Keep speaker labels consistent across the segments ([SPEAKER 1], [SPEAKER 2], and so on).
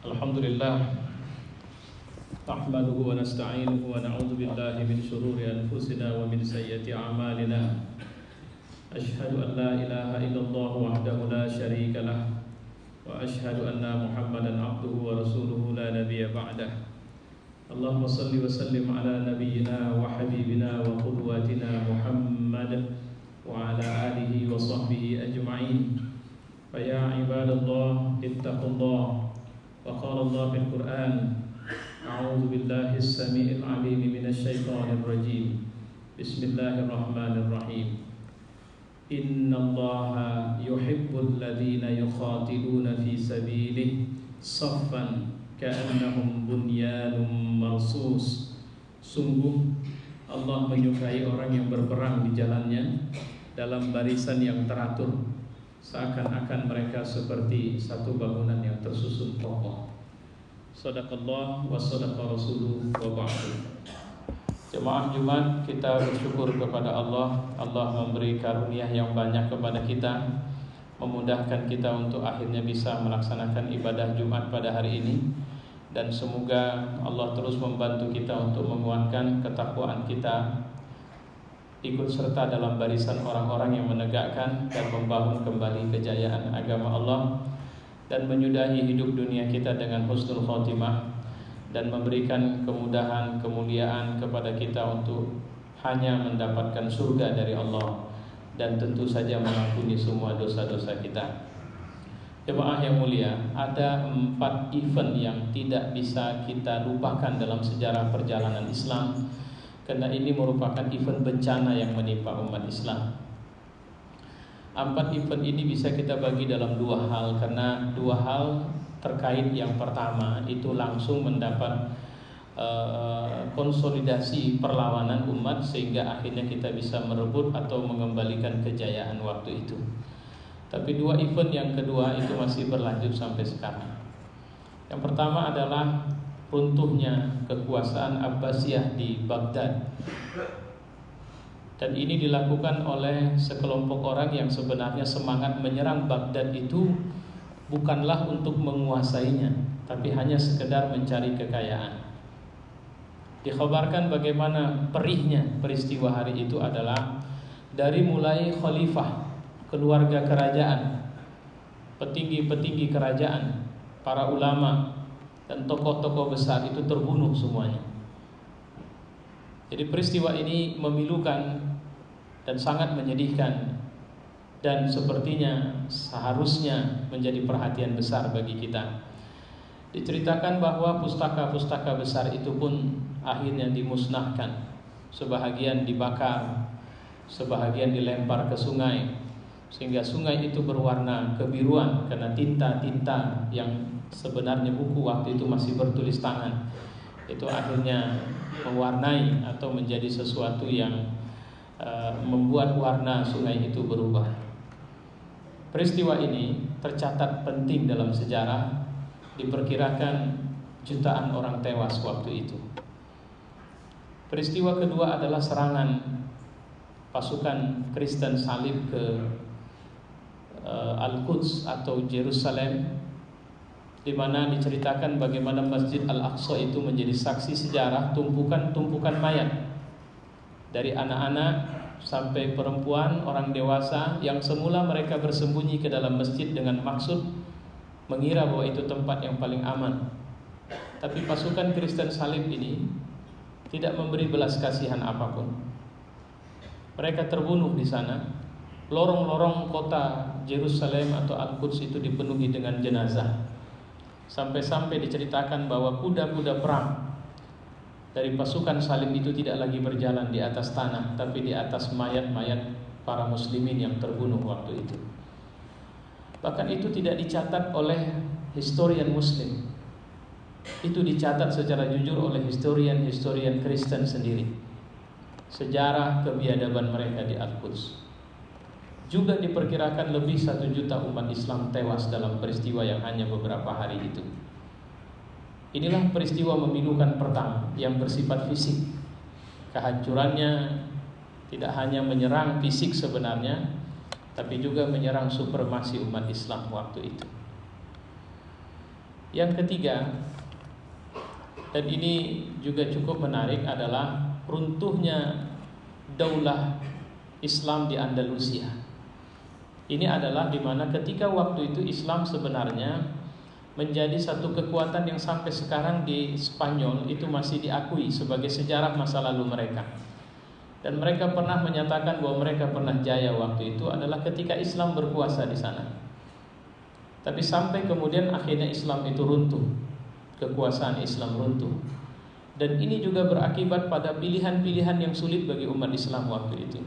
[SPEAKER 1] Alhamdulillah, nahmaduhu wa nasta'inuhu wa na'udzu billahi min shururi anfusina wa min sayyiati a'malina. Ashhadu an la ilaha illallah wahdahu la syarika lah wa ashhadu anna Muhammadan abduhu wa rasuluhu la nabiyya ba'dah. Allahumma salli wa sallim ala nabiyyina wa habibina wa qudwatina Muhammad wa ala alihi wa sahbihi ajma'in. Fa ya ibadallah ittaqullah. Wa qala Allah fil Qur'an, a'udzu billahi as-sami'il 'alim minasy syaithanir rajim. Bismillahirrahmanirrahim. Innallaha yuhibbul ladzina yuqatiluna fi sabilihi saffan ka'annahum bunyanun marsus. Sungguh Allah menyukai orang yang berperang di jalannya dalam barisan yang teratur, seakan-akan mereka seperti satu bangunan yang tersusun kokoh. Shadaqallah wa shadaqa rasuluhu wa ba'du. Jemaah Jumat, kita bersyukur kepada Allah. Allah memberi karunia yang banyak kepada kita, memudahkan kita untuk akhirnya bisa melaksanakan ibadah Jumat pada hari ini. Dan semoga Allah terus membantu kita untuk menguatkan ketakwaan kita, ikut serta dalam barisan orang-orang yang menegakkan dan membangun kembali kejayaan agama Allah, dan menyudahi hidup dunia kita dengan husnul khotimah, dan memberikan kemudahan, kemuliaan kepada kita untuk hanya mendapatkan surga dari Allah, dan tentu saja mengampuni semua dosa-dosa kita. Jemaah yang mulia, ada 4 event yang tidak bisa kita lupakan dalam sejarah perjalanan Islam, karena ini merupakan event bencana yang menimpa umat Islam. 4 event ini bisa kita bagi dalam 2 hal, karena 2 hal terkait. Yang pertama itu langsung mendapat konsolidasi perlawanan umat, sehingga akhirnya kita bisa merebut atau mengembalikan kejayaan waktu itu. Tapi 2 event yang kedua itu masih berlanjut sampai sekarang. Yang pertama adalah runtuhnya kekuasaan Abbasiyah di Baghdad. Dan ini dilakukan oleh sekelompok orang yang sebenarnya semangat menyerang Baghdad itu bukanlah untuk menguasainya, tapi hanya sekedar mencari kekayaan. Dikhabarkan bagaimana perihnya peristiwa hari itu adalah dari mulai khalifah, keluarga kerajaan, petinggi-petinggi kerajaan, para ulama dan tokoh-tokoh besar itu terbunuh semuanya. Jadi peristiwa ini memilukan dan sangat menyedihkan, dan sepertinya seharusnya menjadi perhatian besar bagi kita. Diceritakan bahwa pustaka-pustaka besar itu pun akhirnya dimusnahkan, sebahagian dibakar, sebahagian dilempar ke sungai, sehingga sungai itu berwarna kebiruan karena tinta-tinta yang sebenarnya buku waktu itu masih bertulis tangan itu akhirnya mewarnai atau menjadi sesuatu yang membuat warna sungai itu berubah. Peristiwa ini tercatat penting dalam sejarah. Diperkirakan jutaan orang tewas waktu itu. Peristiwa kedua adalah serangan pasukan Kristen salib ke Al-Quds atau Yerusalem, di mana diceritakan bagaimana Masjid Al-Aqsa itu menjadi saksi sejarah tumpukan-tumpukan mayat, dari anak-anak sampai perempuan, orang dewasa, yang semula mereka bersembunyi ke dalam masjid dengan maksud mengira bahwa itu tempat yang paling aman. Tapi pasukan Kristen salib ini tidak memberi belas kasihan apapun. Mereka terbunuh di sana. Lorong-lorong kota Yerusalem atau Al-Quds itu dipenuhi dengan jenazah. Sampai-sampai diceritakan bahwa kuda-kuda perang dari pasukan salib itu tidak lagi berjalan di atas tanah, tapi di atas mayat-mayat para muslimin yang terbunuh waktu itu. Bahkan itu tidak dicatat oleh historian muslim. Itu dicatat secara jujur oleh historian Kristen sendiri. Sejarah kebiadaban mereka di Al-Quds. Juga diperkirakan lebih 1 juta umat Islam tewas dalam peristiwa yang hanya beberapa hari itu. Inilah peristiwa memilukan pertama yang bersifat fisik. Kehancurannya tidak hanya menyerang fisik sebenarnya, tapi juga menyerang supremasi umat Islam waktu itu. Yang ketiga, dan ini juga cukup menarik, adalah runtuhnya daulah Islam di Andalusia. Ini adalah dimana ketika waktu itu Islam sebenarnya menjadi satu kekuatan yang sampai sekarang di Spanyol itu masih diakui sebagai sejarah masa lalu mereka. Dan mereka pernah menyatakan bahwa mereka pernah jaya waktu itu adalah ketika Islam berkuasa di sana. Tapi sampai kemudian akhirnya Islam itu runtuh, kekuasaan Islam runtuh. Dan ini juga berakibat pada pilihan-pilihan yang sulit bagi umat Islam waktu itu.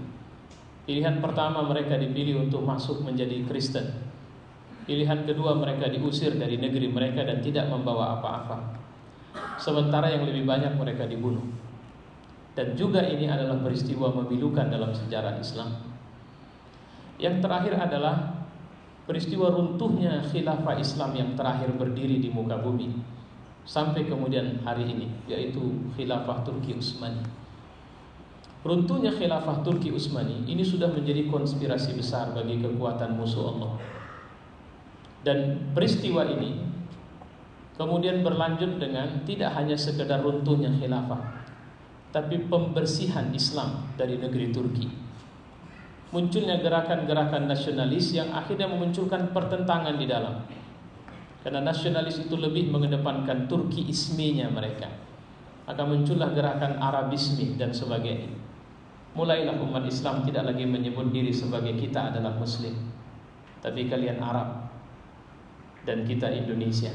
[SPEAKER 1] Pilihan pertama, mereka dipilih untuk masuk menjadi Kristen. Pilihan kedua, mereka diusir dari negeri mereka dan tidak membawa apa-apa. Sementara yang lebih banyak mereka dibunuh. Dan juga ini adalah peristiwa memilukan dalam sejarah Islam. Yang terakhir adalah peristiwa runtuhnya khilafah Islam yang terakhir berdiri di muka bumi sampai kemudian hari ini, yaitu khilafah Turki Utsmani. Runtuhnya khilafah Turki Utsmani ini sudah menjadi konspirasi besar bagi kekuatan musuh Allah. Dan peristiwa ini kemudian berlanjut dengan tidak hanya sekedar runtuhnya khilafah, tapi pembersihan Islam dari negeri Turki. Munculnya gerakan-gerakan nasionalis yang akhirnya memunculkan pertentangan di dalam. Karena nasionalis itu lebih mengedepankan Turki-ismenya mereka. Maka muncullah gerakan Arabisme dan sebagainya. Mulailah umat Islam tidak lagi menyebut diri sebagai kita adalah Muslim, tapi kalian Arab dan kita Indonesia.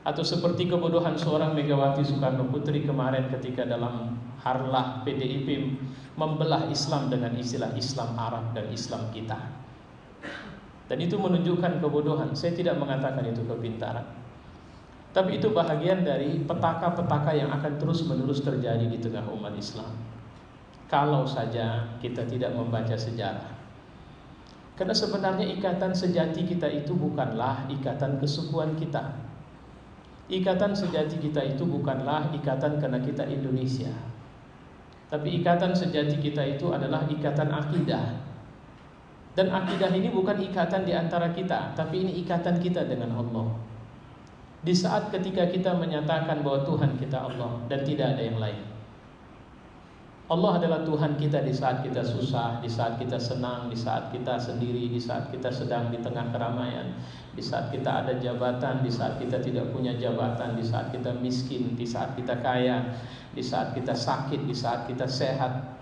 [SPEAKER 1] Atau seperti kebodohan seorang Megawati Soekarno Putri kemarin ketika dalam harlah PDIP membelah Islam dengan istilah Islam Arab dan Islam kita. Dan itu menunjukkan kebodohan. Saya tidak mengatakan itu kepintaran, tapi itu bahagian dari petaka-petaka yang akan terus-menerus terjadi di tengah umat Islam kalau saja kita tidak membaca sejarah. Karena sebenarnya ikatan sejati kita itu bukanlah ikatan kesukuan kita. Ikatan sejati kita itu bukanlah ikatan karena kita Indonesia, tapi ikatan sejati kita itu adalah ikatan akidah. Dan akidah ini bukan ikatan di antara kita, tapi ini ikatan kita dengan Allah. Di saat ketika kita menyatakan bahwa Tuhan kita Allah dan tidak ada yang lain. Allah adalah Tuhan kita di saat kita susah, di saat kita senang, di saat kita sendiri, di saat kita sedang di tengah keramaian, di saat kita ada jabatan, di saat kita tidak punya jabatan, di saat kita miskin, di saat kita kaya, di saat kita sakit, di saat kita sehat.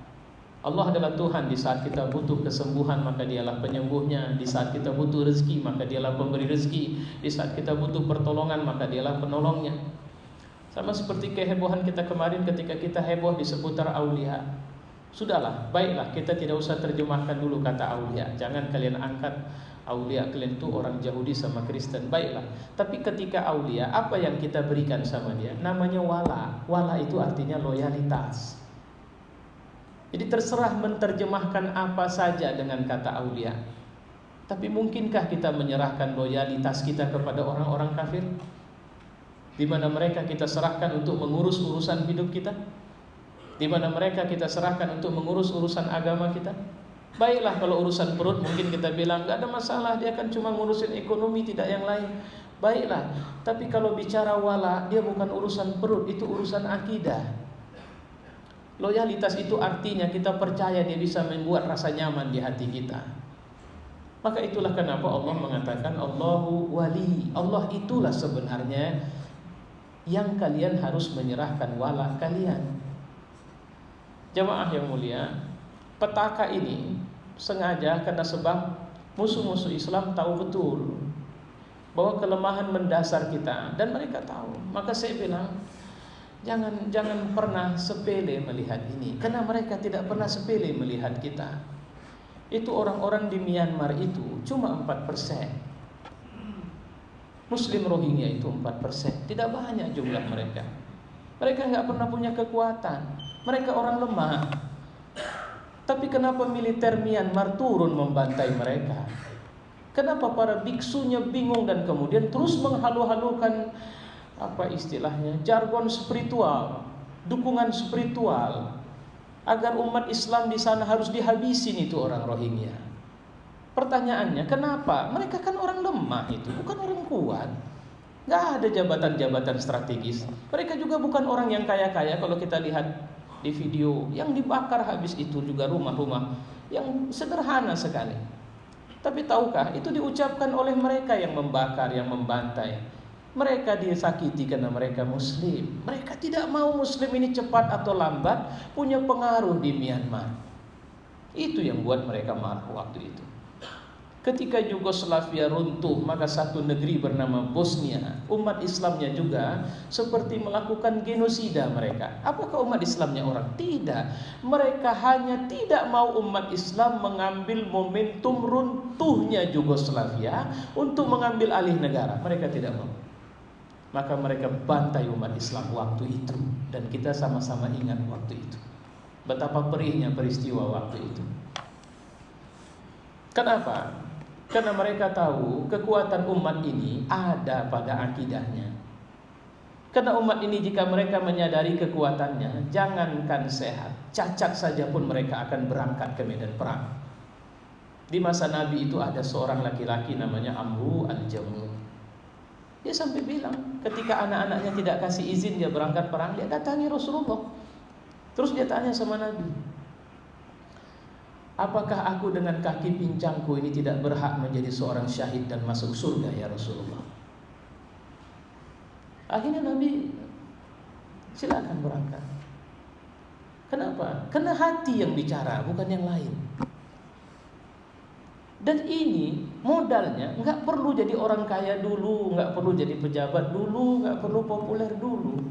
[SPEAKER 1] Allah adalah Tuhan di saat kita butuh kesembuhan, maka dialah penyembuhnya. Di saat kita butuh rezeki, maka dialah pemberi rezeki. Di saat kita butuh pertolongan, maka dialah penolongnya. Sama seperti kehebohan kita kemarin ketika kita heboh di seputar aulia. Sudahlah, baiklah, kita tidak usah terjemahkan dulu kata aulia. Jangan kalian angkat aulia, kalian itu orang Yahudi sama Kristen. Baiklah, tapi ketika aulia, apa yang kita berikan sama dia? Namanya wala. Wala itu artinya loyalitas. Jadi terserah menerjemahkan apa saja dengan kata aulia. Tapi mungkinkah kita menyerahkan loyalitas kita kepada orang-orang kafir, di mana mereka kita serahkan untuk mengurus urusan hidup kita, di mana mereka kita serahkan untuk mengurus urusan agama kita? Baiklah, kalau urusan perut mungkin kita bilang gak ada masalah, dia kan cuma ngurusin ekonomi, tidak yang lain. Baiklah, tapi kalau bicara wala, dia bukan urusan perut, itu urusan akidah. Loyalitas itu artinya kita percaya dia bisa membuat rasa nyaman di hati kita. Maka itulah kenapa Allah mengatakan Allahu wali. Allah itulah sebenarnya yang kalian harus menyerahkan wala kalian. Jamaah yang mulia, petaka ini sengaja karena sebab musuh-musuh Islam tahu betul bahwa kelemahan mendasar kita, dan mereka tahu. Maka saya bilang, Jangan pernah sepele melihat ini, karena mereka tidak pernah sepele melihat kita. Itu orang-orang di Myanmar itu cuma 4%. Muslim Rohingya itu 4%. Tidak banyak jumlah mereka. Mereka nggak pernah punya kekuatan. Mereka orang lemah. Tapi kenapa militer Myanmar turun membantai mereka? Kenapa para biksunya bingung dan kemudian terus menghalu-halukan apa istilahnya, jargon spiritual, dukungan spiritual, agar umat Islam di sana harus dihabisin itu orang Rohingya. Pertanyaannya, kenapa? Mereka kan orang lemah itu, bukan orang kuat. Nggak ada jabatan-jabatan strategis. Mereka juga bukan orang yang kaya-kaya. Kalau kita lihat di video, yang dibakar habis itu juga rumah-rumah yang sederhana sekali. Tapi tahukah, itu diucapkan oleh mereka yang membakar, yang membantai. Mereka disakiti karena mereka Muslim. Mereka tidak mau Muslim ini cepat atau lambat punya pengaruh di Myanmar. Itu yang buat mereka marah waktu itu. Ketika Yugoslavia runtuh, maka satu negeri bernama Bosnia, umat Islamnya juga seperti melakukan genosida mereka. Apakah umat Islamnya orang? Tidak. Mereka hanya tidak mau umat Islam mengambil momentum runtuhnya Yugoslavia untuk mengambil alih negara. Mereka tidak mau. Maka mereka bantai umat Islam waktu itu. Dan kita sama-sama ingat waktu itu. Betapa perihnya peristiwa waktu itu. Kenapa? Karena mereka tahu kekuatan umat ini ada pada akidahnya. Karena umat ini jika mereka menyadari kekuatannya, jangankan sehat, cacat saja pun mereka akan berangkat ke medan perang. Di masa Nabi itu ada seorang laki-laki namanya Amru al-Jamuh. Dia sampai bilang ketika anak-anaknya tidak kasih izin dia berangkat perang, dia datangi Rasulullah. Terus dia tanya sama Nabi, apakah aku dengan kaki pincangku ini tidak berhak menjadi seorang syahid dan masuk surga ya Rasulullah? Akhirnya Nabi, silakan berangkat. Kenapa? Karena hati yang bicara, bukan yang lain. Dan ini modalnya nggak perlu jadi orang kaya dulu, nggak perlu jadi pejabat dulu, nggak perlu populer dulu.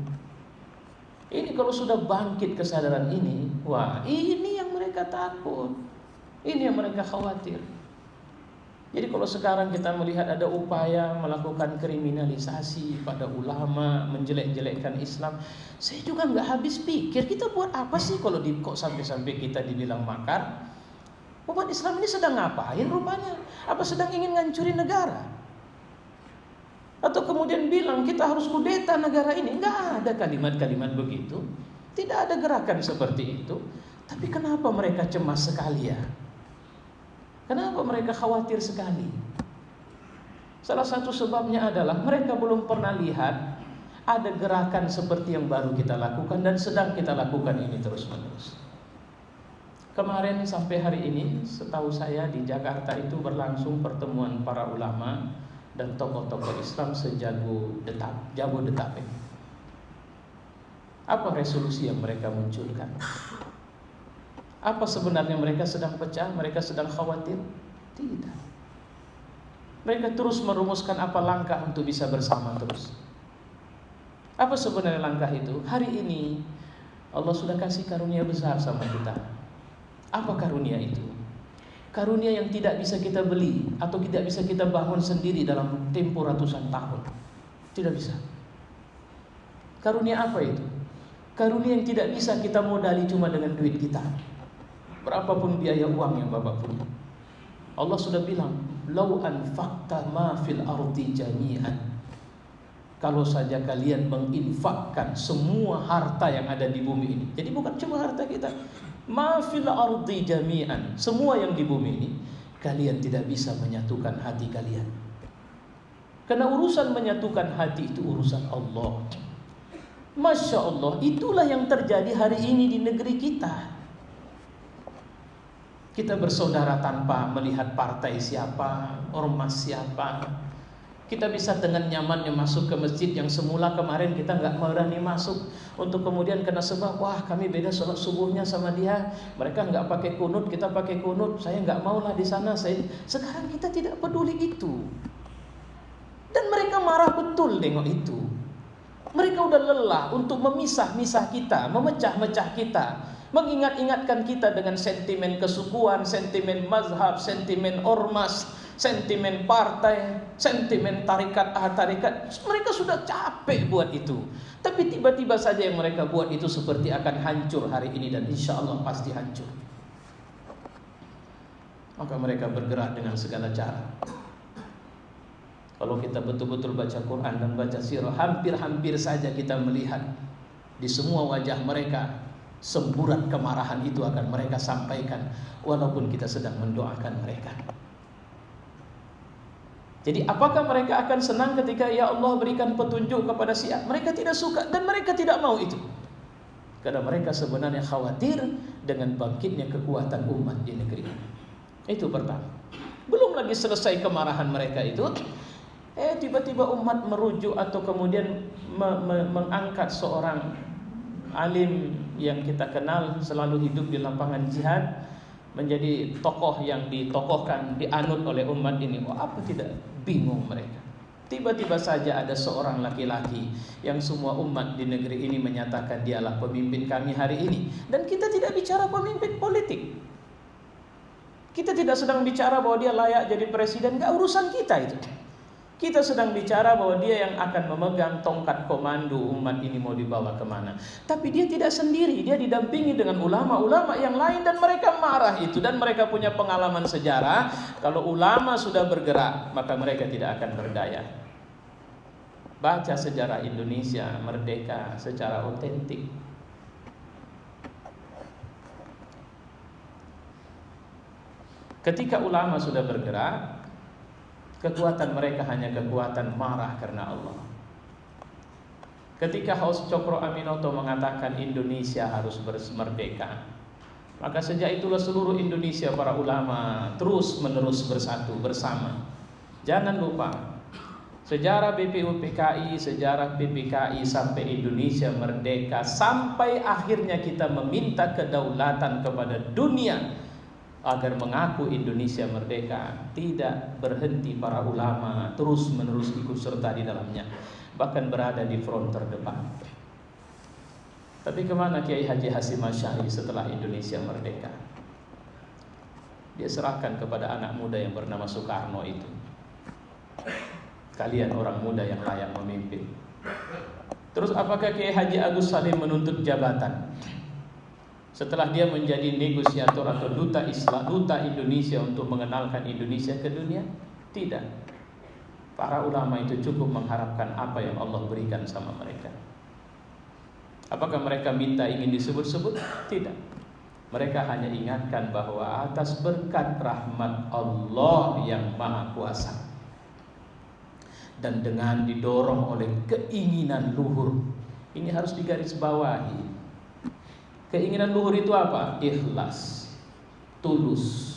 [SPEAKER 1] Ini kalau sudah bangkit kesadaran ini, wah ini yang mereka takut. Ini yang mereka khawatir. Jadi kalau sekarang kita melihat ada upaya melakukan kriminalisasi pada ulama, menjelek-jelekkan Islam, saya juga nggak habis pikir kita buat apa sih kalau kok sampai-sampai kita dibilang makar. Umat Islam ini sedang ngapain rupanya? Apa sedang ingin ngancurin negara? Atau kemudian bilang kita harus kudeta negara ini? Nggak ada kalimat-kalimat begitu. Tidak ada gerakan seperti itu. Tapi kenapa mereka cemas sekali ya? Kenapa mereka khawatir sekali? Salah satu sebabnya adalah mereka belum pernah lihat ada gerakan seperti yang baru kita lakukan dan sedang kita lakukan ini terus-menerus. Kemarin sampai hari ini, setahu saya di Jakarta itu berlangsung pertemuan para ulama dan tokoh-tokoh Islam Jabodetabek. Apa resolusi yang mereka munculkan? Apa sebenarnya mereka sedang pecah? Mereka sedang khawatir? Tidak. Mereka terus merumuskan apa langkah untuk bisa bersama terus. Apa sebenarnya langkah itu? Hari ini Allah sudah kasih karunia besar sama kita. Apa karunia itu? Karunia yang tidak bisa kita beli atau tidak bisa kita bangun sendiri dalam tempo ratusan tahun. Tidak bisa. Karunia apa itu? Karunia yang tidak bisa kita modali cuma dengan duit kita. Berapapun biaya uang yang Bapak punya. Allah sudah bilang, "Lau anfaqta ma fil ardi jami'an." Kalau saja kalian menginfakkan semua harta yang ada di bumi ini. Jadi bukan cuma harta kita. Ma fil ardi jami'an. Semua yang di bumi ini, kalian tidak bisa menyatukan hati kalian. Karena urusan menyatukan hati itu urusan Allah. Masya Allah, itulah yang terjadi hari ini di negeri kita. Kita bersaudara tanpa melihat partai siapa, ormas siapa. Kita bisa dengan nyamannya masuk ke masjid yang semula kemarin kita nggak berani masuk. Untuk kemudian kena sebab, wah kami beda sholat subuhnya sama dia. Mereka nggak pakai kunut, kita pakai kunut. Saya nggak maulah di sana. Sekarang kita tidak peduli itu. Dan mereka marah betul tengok itu. Mereka udah lelah untuk memisah-misah kita, memecah-mecah kita. Mengingat-ingatkan kita dengan sentimen kesukuan, sentimen mazhab, sentimen ormas, sentimen partai, sentimen tarikat tarikat. Mereka sudah capek buat itu. Tapi tiba-tiba saja yang mereka buat itu seperti akan hancur hari ini dan insya Allah pasti hancur. Maka mereka bergerak dengan segala cara. Kalau kita betul-betul baca Quran dan baca sirah, hampir-hampir saja kita melihat di semua wajah mereka semburat kemarahan itu akan mereka sampaikan walaupun kita sedang mendoakan mereka. Jadi apakah mereka akan senang ketika ya Allah berikan petunjuk kepada si A? Mereka tidak suka dan mereka tidak mau itu. Karena mereka sebenarnya khawatir dengan bangkitnya kekuatan umat di negeri ini. Itu pertama. Belum lagi selesai kemarahan mereka itu, tiba-tiba umat merujuk atau kemudian mengangkat seorang alim yang kita kenal selalu hidup di lapangan jihad menjadi tokoh yang ditokohkan, dianut oleh umat ini. Apa tidak bingung mereka? Tiba-tiba saja ada seorang laki-laki yang semua umat di negeri ini menyatakan dialah pemimpin kami hari ini. Dan kita tidak bicara pemimpin politik. Kita tidak sedang bicara bahwa dia layak jadi presiden, gak urusan kita itu. Kita sedang bicara bahwa dia yang akan memegang tongkat komando umat ini mau dibawa kemana. Tapi dia tidak sendiri, dia didampingi dengan ulama-ulama yang lain dan mereka marah itu. Dan mereka punya pengalaman sejarah, kalau ulama sudah bergerak maka mereka tidak akan berdaya. Baca sejarah Indonesia merdeka secara otentik. Ketika ulama sudah bergerak, kekuatan mereka hanya kekuatan marah karena Allah. Ketika Haus Cokro Aminoto mengatakan Indonesia harus merdeka, maka sejak itulah seluruh Indonesia para ulama terus menerus bersatu bersama. Jangan lupa sejarah BPUPKI, sejarah PPKI sampai Indonesia merdeka, sampai akhirnya kita meminta kedaulatan kepada dunia agar mengaku Indonesia merdeka. Tidak berhenti para ulama terus menerus ikut serta di dalamnya, bahkan berada di front terdepan. Tapi kemana Kiai Haji Hasyim Asy'ari setelah Indonesia merdeka? Dia serahkan kepada anak muda yang bernama Soekarno itu. Kalian orang muda yang layak memimpin. Terus apakah Kiai Haji Agus Salim menuntut jabatan? Setelah dia menjadi negosiator atau duta Islam, duta Indonesia untuk mengenalkan Indonesia ke dunia? Tidak. Para ulama itu cukup mengharapkan apa yang Allah berikan sama mereka. Apakah mereka minta ingin disebut-sebut? Tidak. Mereka hanya ingatkan bahwa atas berkat rahmat Allah yang Maha Kuasa dan dengan didorong oleh keinginan luhur, ini harus digarisbawahi. Keinginan luhur itu apa? Ikhlas, tulus.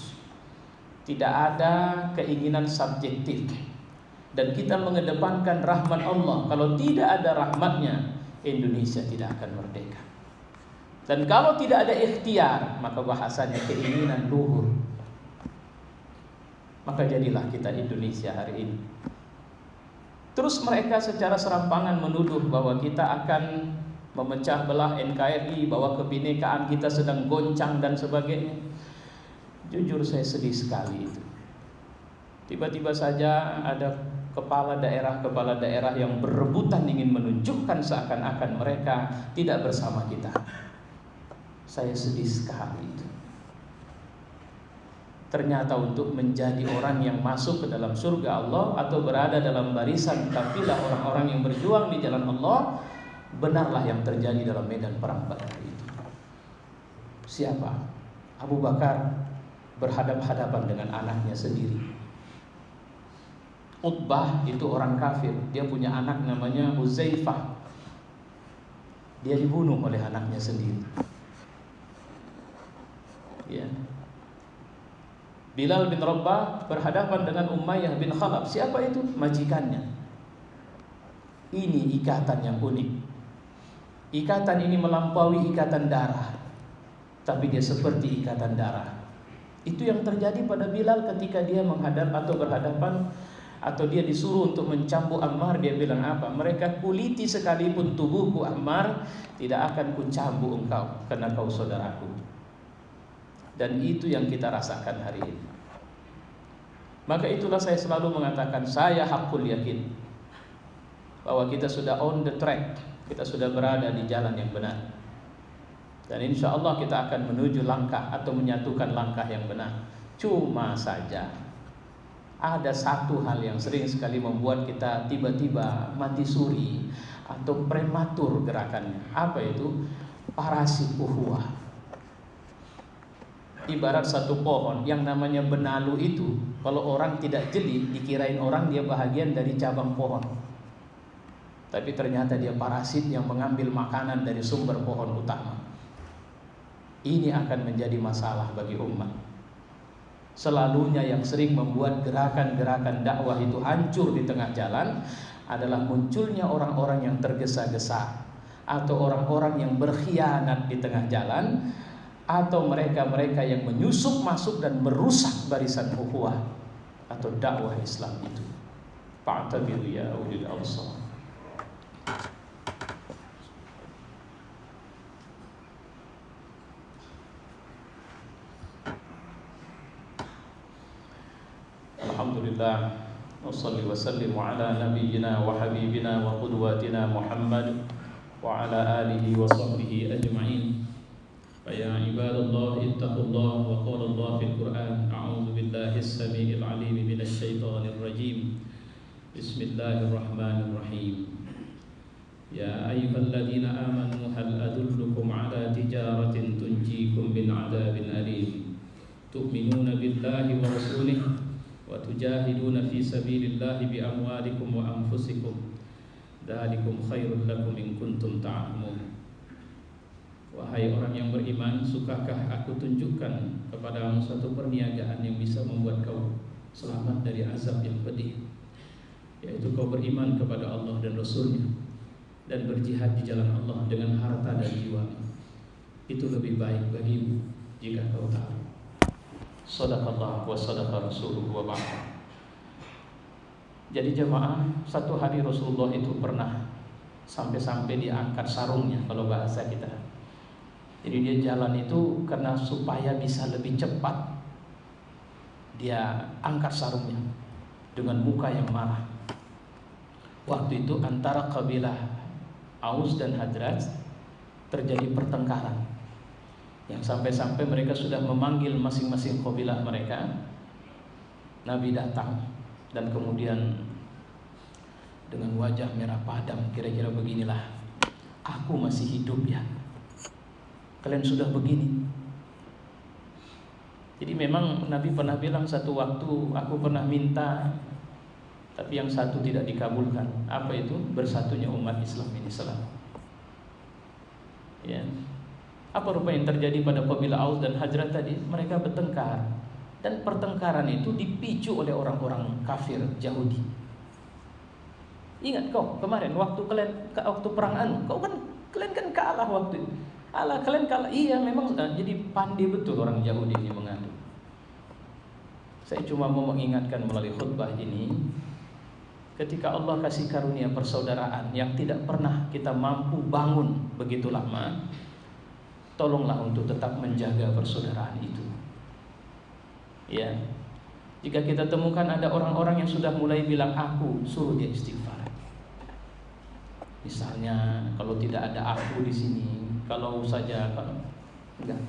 [SPEAKER 1] Tidak ada keinginan subjektif. Dan kita mengedepankan rahmat Allah. Kalau tidak ada rahmatnya, Indonesia tidak akan merdeka. Dan kalau tidak ada ikhtiar, maka bahasanya keinginan luhur. Maka jadilah kita Indonesia hari ini. Terus mereka secara serampangan menuduh bahwa kita akan memecah belah NKRI, bahwa kebinekaan kita sedang goncang dan sebagainya. Jujur saya sedih sekali itu. Tiba-tiba saja ada kepala daerah yang berebutan ingin menunjukkan seakan-akan mereka tidak bersama kita. Saya sedih sekali itu. Ternyata untuk menjadi orang yang masuk ke dalam surga Allah atau berada dalam barisan kafilah orang-orang yang berjuang di jalan Allah, benarlah yang terjadi dalam medan perang Badar itu. Siapa? Abu Bakar berhadapan-hadapan dengan anaknya sendiri. Utbah itu orang kafir, dia punya anak namanya Huzaifah. Dia dibunuh oleh anaknya sendiri. Ya. Bilal bin Rabah berhadapan dengan Umayyah bin Khalaf. Siapa itu? Majikannya. Ini ikatan yang unik. Ikatan ini melampaui ikatan darah, tapi dia seperti ikatan darah. Itu yang terjadi pada Bilal ketika dia menghadap atau berhadapan, atau dia disuruh untuk mencambuk Ammar. Dia bilang apa? Mereka kuliti sekalipun tubuhku Ammar, tidak akan kucambuk engkau karena kau saudaraku. Dan itu yang kita rasakan hari ini. Maka itulah saya selalu mengatakan, saya hakul yakin bahwa kita sudah on the track, kita sudah berada di jalan yang benar. Dan insya Allah kita akan menuju langkah atau menyatukan langkah yang benar. Cuma saja ada satu hal yang sering sekali membuat kita tiba-tiba mati suri atau prematur gerakannya. Apa itu? Parasit uhuwah. Ibarat satu pohon yang namanya benalu itu, kalau orang tidak jeli dikirain orang dia bahagian dari cabang pohon, tapi ternyata dia parasit yang mengambil makanan dari sumber pohon utama. Ini akan menjadi masalah bagi umat. Selalunya yang sering membuat gerakan-gerakan dakwah itu hancur di tengah jalan adalah munculnya orang-orang yang tergesa-gesa, atau orang-orang yang berkhianat di tengah jalan, atau mereka-mereka yang menyusup masuk dan merusak barisan ukhuwah atau dakwah Islam itu. Fa'tabiru ya ulil absar. Alhamdulillah, wassalli wasallimu ala nabiyyina wa habibina wa qudwatina Muhammad wa ala alihi wa sahbihi ajma'in. Ya ibadallah ittaqullah, wa qala Allah fil Qur'an, a'udzu billahi as-sami'il 'alim minasy syaithanir rajim. Bismillahirrahmanirrahim. Ya ayyuhalladzina amanu hal adullukum 'ala tijaratin tunjikum min 'adzabin alim. Tu'minuna billahi wa rasulihi wa tujahiduna fi sabilillahi bi amwalikum wa anfusikum. Dzalikum khairul lakum in kuntum ta'lamun. Wahai orang yang beriman, sukakah aku tunjukkan kepadamu suatu perniagaan yang bisa membuat kau selamat dari azab yang pedih, yaitu kau beriman kepada Allah dan Rasulnya dan berjihad di jalan Allah dengan harta dan jiwa. Itu lebih baik bagimu jika kau tahu. Shadaqallah wa shadaqa rasuluhu wa ba'd. Jadi jemaah, satu hari Rasulullah itu pernah sampai-sampai diangkat sarungnya kalau bahasa kita. Jadi dia jalan itu karena supaya bisa lebih cepat, dia angkat sarungnya dengan muka yang marah. Waktu itu antara kabilah Aus dan Hadzraj terjadi pertengkaran, yang sampai-sampai mereka sudah memanggil masing-masing kabilah mereka. Nabi datang dan kemudian dengan wajah merah padam, kira-kira beginilah, aku masih hidup ya, kalian sudah begini. Jadi memang Nabi pernah bilang satu waktu, aku pernah minta, tapi yang satu tidak dikabulkan. Apa itu? Bersatunya umat Islam ini selalu. Ya. Apa rupa yang terjadi pada kabilah Aus dan Hadzraj tadi? Mereka bertengkar, dan pertengkaran itu dipicu oleh orang-orang kafir Yahudi. Ingat kau kemarin waktu perang kalian kan kalah waktu itu. Allah, kalian kalah. Iya memang, jadi pandai betul orang Yahudi ini mengadu. Saya cuma mau mengingatkan melalui khutbah ini, ketika Allah kasih karunia persaudaraan yang tidak pernah kita mampu bangun begitu lama, tolonglah untuk tetap menjaga persaudaraan itu. Ya, jika kita temukan ada orang-orang yang sudah mulai bilang aku, suruh dia istighfar. Misalnya kalau tidak ada aku di sini, kalau enggak,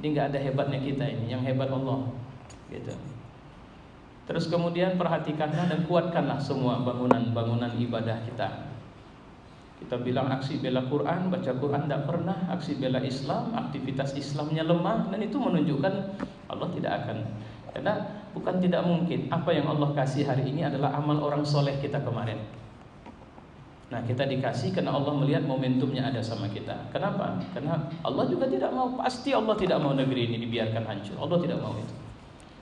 [SPEAKER 1] ini enggak ada hebatnya kita ini, yang hebat Allah, gitu. Terus kemudian perhatikanlah dan kuatkanlah semua bangunan-bangunan ibadah kita. Kita bilang aksi bela Quran, baca Quran tidak pernah, aksi bela Islam, aktivitas Islamnya lemah, dan itu menunjukkan Allah tidak akan. Karena bukan tidak mungkin, apa yang Allah kasih hari ini adalah amal orang soleh kita kemarin. Nah kita dikasih karena Allah melihat momentumnya ada sama kita. Kenapa? Karena Allah juga tidak mau, pasti Allah tidak mau negeri ini dibiarkan hancur. Allah tidak mau itu.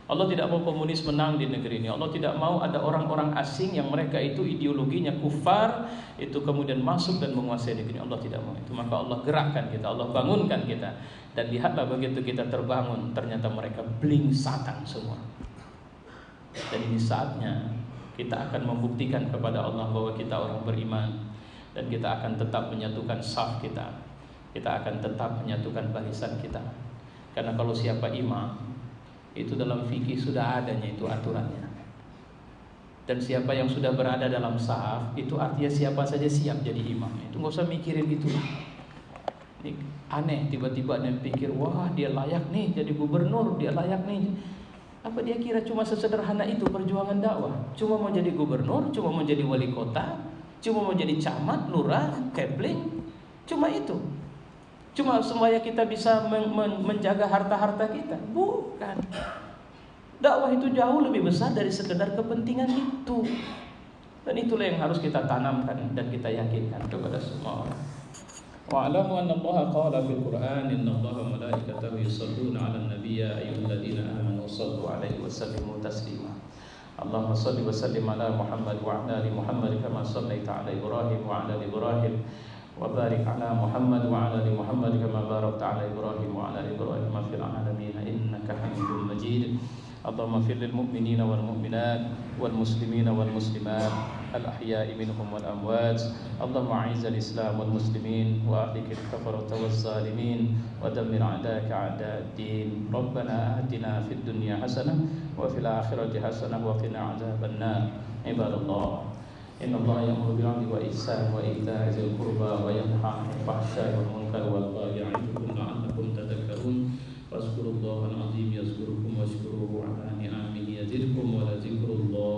[SPEAKER 1] Allah tidak mau komunis menang di negeri ini. Allah tidak mau ada orang-orang asing yang mereka itu ideologinya kufar, itu kemudian masuk dan menguasai negeri ini. Allah tidak mau itu. Maka Allah gerakkan kita, Allah bangunkan kita. Dan lihatlah begitu kita terbangun, ternyata mereka blingsatan semua. Dan ini saatnya kita akan membuktikan kepada Allah bahwa kita orang beriman, dan kita akan tetap menyatukan saf kita. Kita akan tetap menyatukan barisan kita. Karena kalau siapa imam, itu dalam fikih sudah adanya itu aturannya. Dan siapa yang sudah berada dalam saf, itu artinya siapa saja siap jadi imam. Itu nggak usah mikirin itu. Ini aneh, tiba-tiba dia pikir, wah dia layak nih jadi gubernur, dia layak nih. Apa dia kira cuma sesederhana itu perjuangan dakwah? Cuma mau jadi gubernur, cuma mau jadi wali kota, cuma mau jadi camat, lurah, kepling, cuma itu. cuma supaya kita bisa menjaga harta-harta kita. Bukan. Dakwah itu jauh lebih besar dari sekedar kepentingan itu. Dan itulah yang harus kita tanamkan dan kita yakinkan kepada semua orang. Wa'lamu anna Allah qala fil Qur'an inna Allah wa malaikatahu yusholluna 'alan nabiy ya ayyuhalladzina amanu shallu 'alaihi wa sallimu taslima. Allahumma shalli wa sallim ala Muhammad wa ala ali Muhammad kama shallaita 'ala Ibrahim wa 'ala ali Ibrahim wa barik 'ala Muhammad wa 'ala ali Muhammad kama barakta 'ala Ibrahim wa 'ala ali Ibrahim fil 'alamin innaka Hamidum Majid. Allahumma fir lil mu'minina wal mu'minat wal muslimina wal muslimat al ahya'i minhum wal amwat. Allahumma a'izzal Islam wal muslimin wa ahlikil kafarata waz zalimin wa dammir a'daka a'da'ad-din. Rabbana atina fid dunya hasanah wa fil akhirati hasanah wa qina 'adzabannar. Ibadallah, innallaha ya'muru bil 'adli wa ihsani wa ita'i dzil qurba wa yanha 'anil fahsya'i wal munkari wal baghi ya'idukum la'allakum tadhakkarun. Fazkurullahal 'azim yazkurukum washkuruhu 'ala ni'amihi yazidkum wa la dzikrullahi